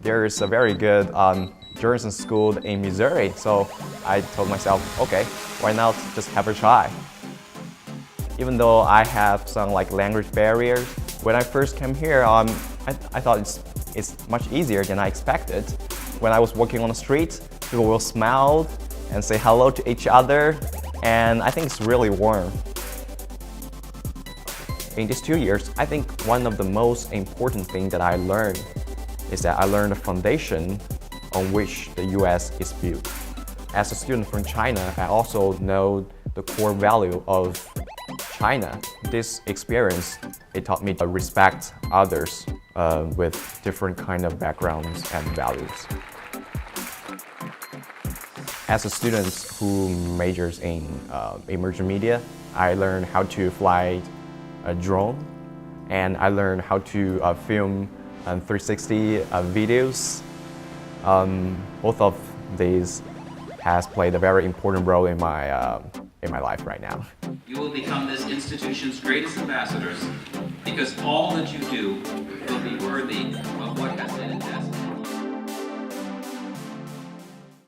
there is a very good journalism school in Missouri. So I told myself, okay, why not just have a try? Even though I have some language barriers, when I first came here, I thought it's much easier than I expected. When I was walking on the street, people will smile and say hello to each other, and I think it's really warm. In these 2 years, I think one of the most important things that I learned is that I learned the foundation on which the US is built. As a student from China, I also know the core value of China. This experience, it taught me to respect others with different kind of backgrounds and values. As a student who majors in emerging media, I learned how to fly a drone, and I learned how to film 360 videos. Both of these has played a very important role in my life right now. You will become this institution's greatest ambassadors because all that you do